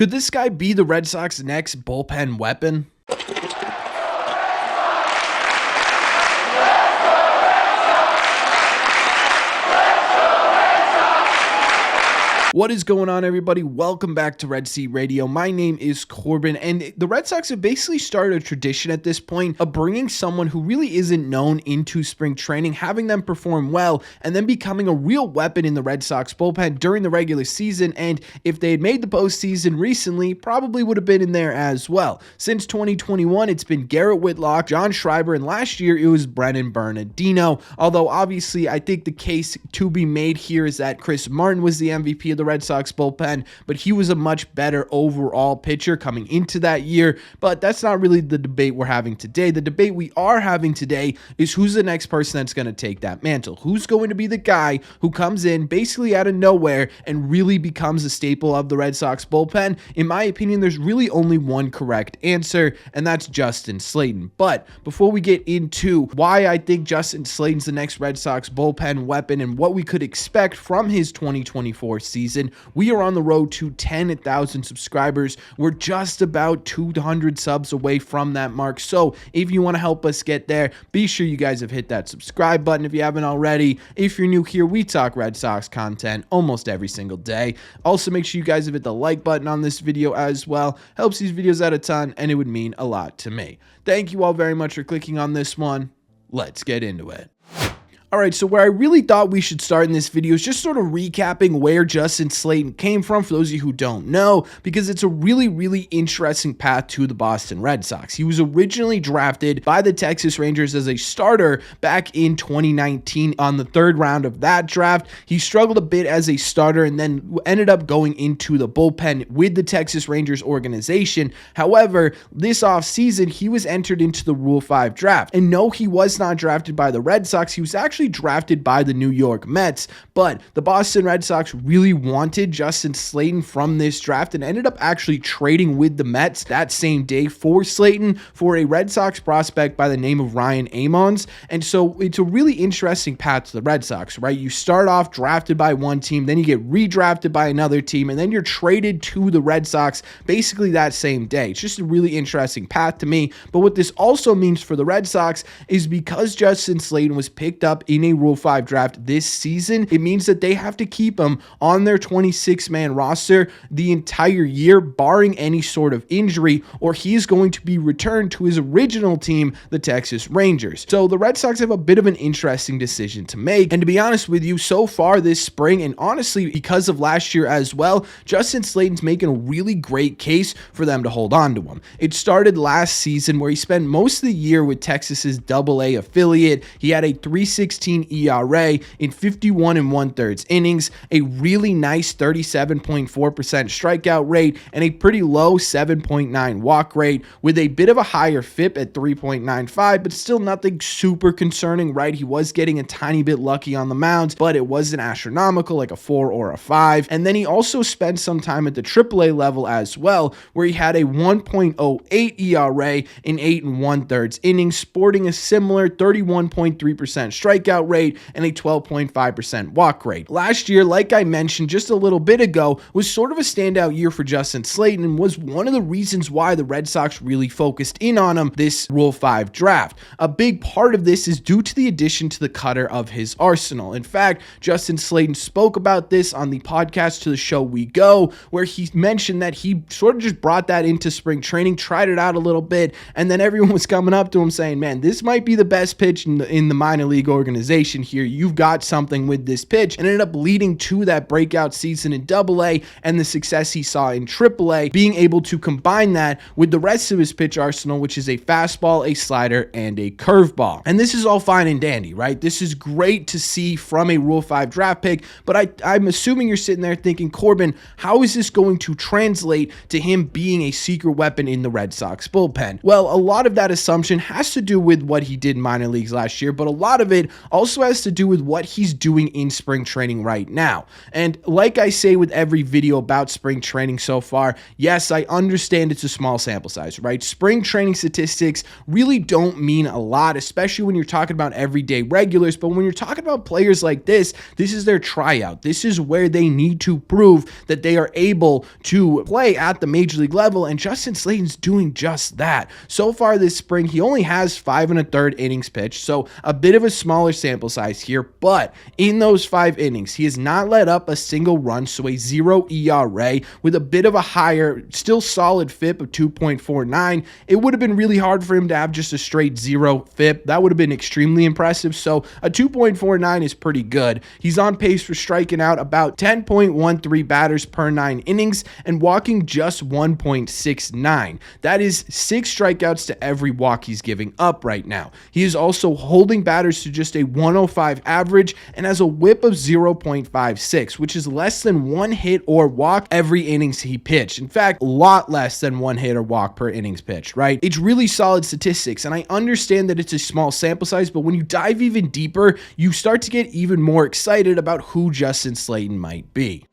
Could this guy be the Red Sox next bullpen weapon? What is going on, everybody? Welcome back to Red Seat Radio. My name is Corbin, and the Red Sox have basically started a tradition at this point of bringing someone who really isn't known into spring training, having them perform well, and then becoming a real weapon in the Red Sox bullpen during the regular season. And if they had made the postseason recently, probably would have been in there as well. Since 2021, it's been Garrett Whitlock, John Schreiber, and last year it was Brennan Bernardino. Although obviously I think the case to be made here is that Chris Martin was the MVP of the Red Sox bullpen, but he was a much better overall pitcher coming into that year. But that's not really the debate we're having today. The debate we are having today is who's the next person that's going to take that mantle. Who's going to be the guy who comes in basically out of nowhere and really becomes a staple of the Red Sox bullpen? In my opinion, there's really only one correct answer, and that's Justin Slaten. But before we get into why I think Justin Slaten's the next Red Sox bullpen weapon and what we could expect from his 2024 season, we are on the road to 10,000 subscribers. We're just about 200 subs away from that mark. So if you want to help us get there, be sure you guys have hit that subscribe button if you haven't already. If you're new here, we talk Red Sox content almost every single day. Also, make sure you guys have hit the like button on this video as well. Helps these videos out a ton, and it would mean a lot to me. Thank you all very much for clicking on this one. Let's get into it. All right, so where I really thought we should start in this video is just sort of recapping where Justin Slaten came from, for those of you who don't know, because it's a really, really interesting path to the Boston Red Sox. He was originally drafted by the Texas Rangers as a starter back in 2019 on the third round of that draft. He struggled a bit as a starter and then ended up going into the bullpen with the Texas Rangers organization. However, this offseason, he was entered into the Rule 5 draft. And no, he was not drafted by the Red Sox. He was actually drafted by the New York Mets, but the Boston Red Sox really wanted Justin Slaten from this draft and ended up actually trading with the Mets that same day for Slaten for a Red Sox prospect by the name of Ryan Amons. And so it's a really interesting path to the Red Sox, right? You start off drafted by one team, then you get redrafted by another team, and then you're traded to the Red Sox basically that same day. It's just a really interesting path to me. But what this also means for the Red Sox is because Justin Slaten was picked up in a Rule 5 draft this season, it means that they have to keep him on their 26-man roster the entire year, barring any sort of injury, or he is going to be returned to his original team, the Texas Rangers. So the Red Sox have a bit of an interesting decision to make. And to be honest with you, so far this spring, and honestly because of last year as well, Justin Slaten's making a really great case for them to hold on to him. It started last season where he spent most of the year with Texas's AA affiliate. He had a 3.16 ERA in 51 1/3 innings, a really nice 37.4% strikeout rate, and a pretty low 7.9 walk rate with a bit of a higher FIP at 3.95, but still nothing super concerning, right? He was getting a tiny bit lucky on the mound, but it wasn't astronomical like a 4 or a 5. And then he also spent some time at the AAA level as well, where he had a 1.08 ERA in 8 1/3 innings, sporting a similar 31.3% strikeout rate and a 12.5% walk rate. Last year, like I mentioned just a little bit ago, was sort of a standout year for Justin Slaten and was one of the reasons why the Red Sox really focused in on him this Rule 5 draft. A big part of this is due to the addition to the cutter of his arsenal. In fact, Justin Slaten spoke about this on the podcast To the Show We Go, where he mentioned that he sort of just brought that into spring training, tried it out a little bit, and then everyone was coming up to him saying, man, this might be the best pitch in the minor league organization here. You've got something with this pitch, and ended up leading to that breakout season in AA and the success he saw in AAA, being able to combine that with the rest of his pitch arsenal, which is a fastball, a slider, and a curveball. And this is all fine and dandy, right? This is great to see from a Rule 5 draft pick, but I'm assuming you're sitting there thinking, Corbin, how is this going to translate to him being a secret weapon in the Red Sox bullpen? Well, a lot of that assumption has to do with what he did in minor leagues last year, but a lot of it also has to do with what he's doing in spring training right now. And like I say with every video about spring training so far, yes, I understand it's a small sample size, right? Spring training statistics really don't mean a lot, especially when you're talking about everyday regulars. But when you're talking about players like this is their tryout. This is where they need to prove that they are able to play at the major league level, and Justin Slaten's doing just that. So far this spring, he only has 5 1/3 innings pitched, so a bit of a smaller sample size here, but in those 5 innings, he has not let up a single run, so a 0 ERA with a bit of a higher, still solid FIP of 2.49. It would have been really hard for him to have just a straight 0 FIP. That would have been extremely impressive, so a 2.49 is pretty good. He's on pace for striking out about 10.13 batters per 9 innings and walking just 1.69. That is 6 strikeouts to every walk he's giving up right now. He is also holding batters to just a 105 average and has a whip of 0.56, which is less than 1 hit or walk every innings he pitched. In fact, a lot less than 1 hit or walk per innings pitched, right? It's really solid statistics, and I understand that it's a small sample size, but when you dive even deeper, you start to get even more excited about who Justin Slaten might be.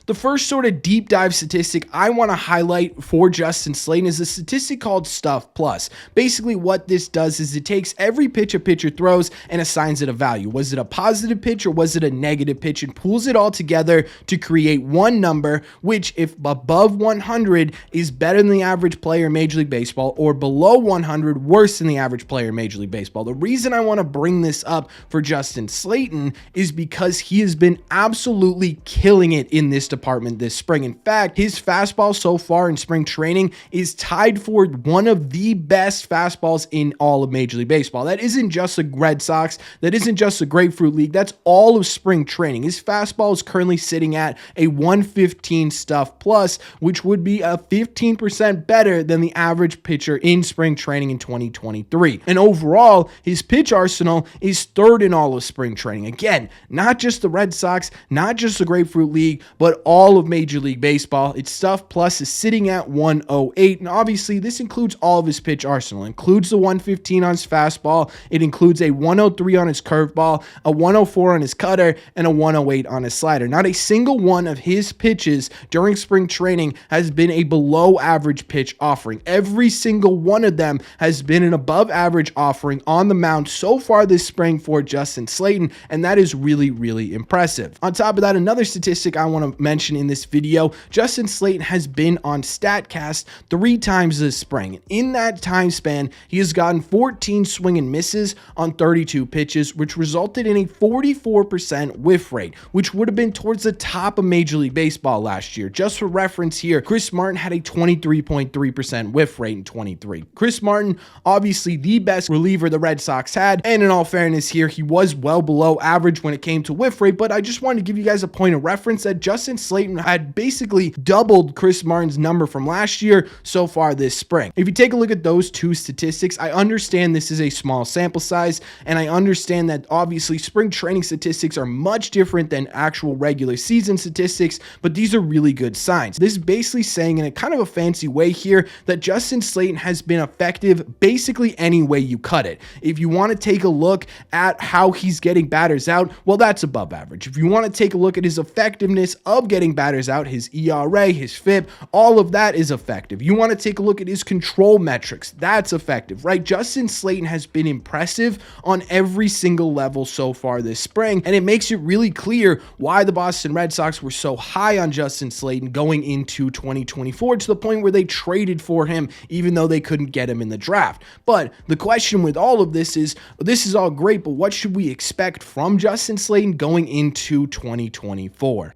The first sort of deep dive statistic I want to highlight for Justin Slaten is a statistic called Stuff Plus. Basically what this does is it takes every pitch a pitcher throws and assigns it a value. Was it a positive pitch or was it a negative pitch, and pulls it all together to create one number, which if above 100 is better than the average player in Major League Baseball, or below 100 worse than the average player in Major League Baseball. The reason I want to bring this up for Justin Slaten is because he has been absolutely killing it in this department this spring. In fact, his fastball so far in spring training is tied for one of the best fastballs in all of Major League Baseball. That isn't just the Red Sox, that isn't just the Grapefruit League, that's all of spring training. His fastball is currently sitting at a 115 Stuff Plus, which would be a 15% better than the average pitcher in spring training in 2023. And overall, his pitch arsenal is 3rd in all of spring training. Again, not just the Red Sox, not just the Grapefruit League, but all of Major League Baseball. Its Stuff Plus is sitting at 108, and obviously this includes all of his pitch arsenal. It includes the 115 on his fastball, it includes a 103 on his curveball, a 104 on his cutter, and a 108 on his slider. Not a single one of his pitches during spring training has been a below average pitch offering. Every single one of them has been an above average offering on the mound so far this spring for Justin Slaten, and that is really, really impressive. On top of that, another statistic I want to mention in this video, Justin Slaten has been on StatCast 3 times this spring. In that time span, he has gotten 14 swing and misses on 32 pitches, which resulted in a 44% whiff rate, which would have been towards the top of Major League Baseball last year. Just for reference here, Chris Martin had a 23.3% whiff rate in 23. Chris Martin, obviously the best reliever the Red Sox had, and in all fairness here, he was well below average when it came to whiff rate, but I just wanted to give you guys a point of reference that Justin Slaten had basically doubled Chris Martin's number from last year so far this spring. If you take a look at those 2 statistics, I understand this is a small sample size, and I understand that obviously spring training statistics are much different than actual regular season statistics, but these are really good signs. This is basically saying in a kind of a fancy way here that Justin Slaten has been effective basically any way you cut it. If you want to take a look at how he's getting batters out, well, that's above average. If you want to take a look at his effectiveness of getting batters out, his ERA, his FIP, all of that is effective. You want to take a look at his control metrics, that's effective, right? Justin Slaten has been impressive on every single level so far this spring, and it makes it really clear why the Boston Red Sox were so high on Justin Slaten going into 2024, to the point where they traded for him even though they couldn't get him in the draft. But the question with all of this is all great, but what should we expect from Justin Slaten going into 2024?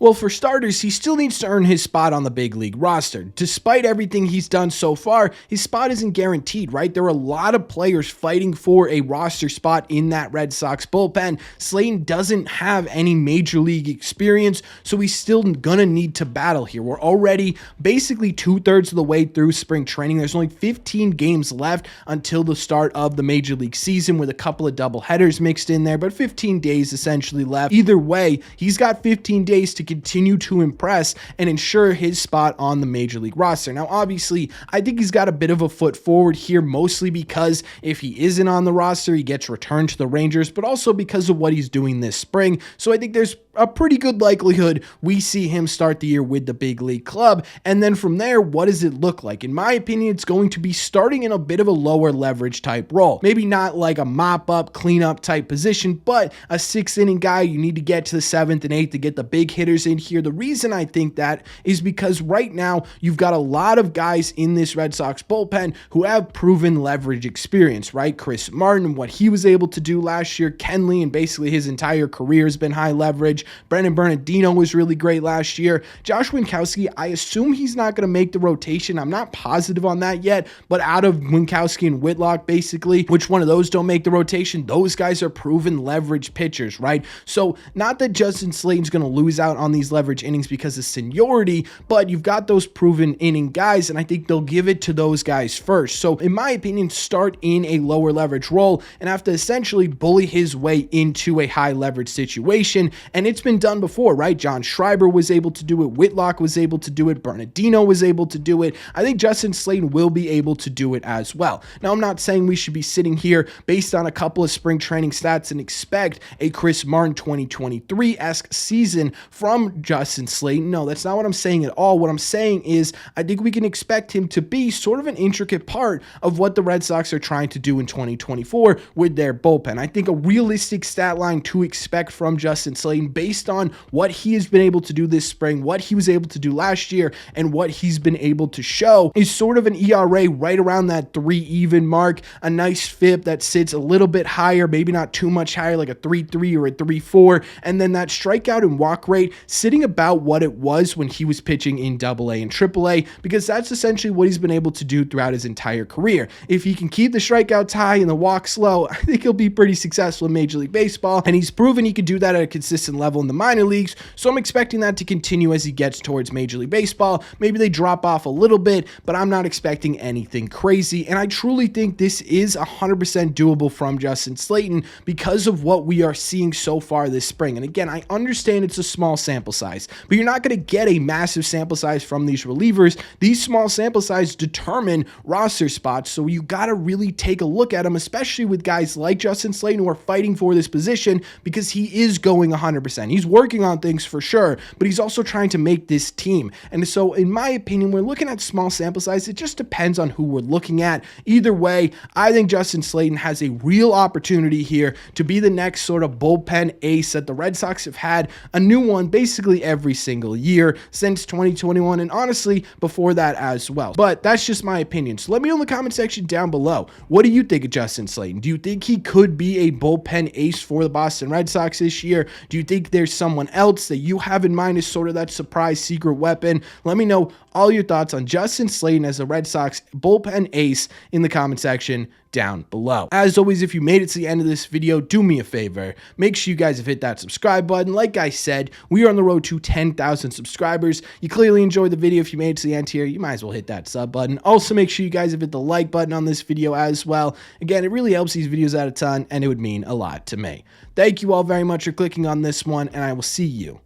Well, for starters, he still needs to earn his spot on the big league roster. Despite everything he's done so far, his spot isn't guaranteed, right? There are a lot of players fighting for a roster spot in that Red Sox bullpen. Slaten doesn't have any major league experience, so he's still gonna need to battle here. We're already basically 2/3 of the way through spring training. There's only 15 games left until the start of the major league season, with a couple of doubleheaders mixed in there, but 15 days essentially left. Either way, he's got 15 days to continue to impress and ensure his spot on the major league roster. Now, obviously, I think he's got a bit of a foot forward here, mostly because if he isn't on the roster, he gets returned to the Rangers, but also because of what he's doing this spring. So I think there's a pretty good likelihood we see him start the year with the big league club. And then from there, what does it look like? In my opinion, it's going to be starting in a bit of a lower leverage type role. Maybe not like a mop up, clean up type position, but a 6th inning guy. You need to get to the 7th and 8th to get the big hitters in here. The reason I think that is because right now you've got a lot of guys in this Red Sox bullpen who have proven leverage experience, right? Chris Martin, what he was able to do last year, Kenley, and basically his entire career has been high leverage. Brendan Bernardino was really great last year. Josh Winkowski, I assume he's not going to make the rotation. I'm not positive on that yet, but out of Winkowski and Whitlock, basically, which one of those don't make the rotation? Those guys are proven leverage pitchers, right? So not that Justin Slaten's going to lose out on these leverage innings because of seniority, but you've got those proven inning guys, and I think they'll give it to those guys first. So in my opinion, start in a lower leverage role and have to essentially bully his way into a high leverage situation. And it's been done before, right? John Schreiber was able to do it. Whitlock was able to do it. Bernardino was able to do it. I think Justin Slaten will be able to do it as well. Now, I'm not saying we should be sitting here based on a couple of spring training stats and expect a Chris Martin 2023-esque season from Justin Slaten. No, that's not what I'm saying at all. What I'm saying is I think we can expect him to be sort of an intricate part of what the Red Sox are trying to do in 2024 with their bullpen. I think a realistic stat line to expect from Justin Slaten based on what he has been able to do this spring, what he was able to do last year, and what he's been able to show is sort of an ERA right around that 3 even mark, a nice FIP that sits a little bit higher, maybe not too much higher, like a 3.3 or a 3.4, and then that strikeout and walk rate sitting about what it was when he was pitching in AA and AAA, because that's essentially what he's been able to do throughout his entire career. If he can keep the strikeouts high and the walks low, I think he'll be pretty successful in Major League Baseball, and he's proven he can do that at a consistent level in the minor leagues, so I'm expecting that to continue as he gets towards Major League Baseball. Maybe they drop off a little bit, but I'm not expecting anything crazy, and I truly think this is 100% doable from Justin Slaten because of what we are seeing so far this spring. And again, I understand it's a small sample size, but you're not going to get a massive sample size from these relievers. These small sample size determine roster spots, so you got to really take a look at them, especially with guys like Justin Slaten who are fighting for this position, because he is going 100%. He's working on things for sure, but he's also trying to make this team. And so in my opinion, we're looking at small sample size. It just depends on who we're looking at. Either way, I think Justin Slaten has a real opportunity here to be the next sort of bullpen ace that the Red Sox have had, a new one basically every single year since 2021, and honestly before that as well. But that's just my opinion. So let me know in the comment section down below. What do you think of Justin Slaten? Do you think he could be a bullpen ace for the Boston Red Sox this year? Do you think there's someone else that you have in mind as sort of that surprise secret weapon? Let me know all your thoughts on Justin Slaten as a Red Sox bullpen ace in the comment section down below. As always, if you made it to the end of this video, do me a favor. Make sure you guys have hit that subscribe button. Like I said, we are on the road to 10,000 subscribers. You clearly enjoyed the video. If you made it to the end here, you might as well hit that sub button. Also, make sure you guys have hit the like button on this video as well. Again, it really helps these videos out a ton, and it would mean a lot to me. Thank you all very much for clicking on this one, and I will see you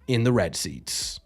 in the red seats.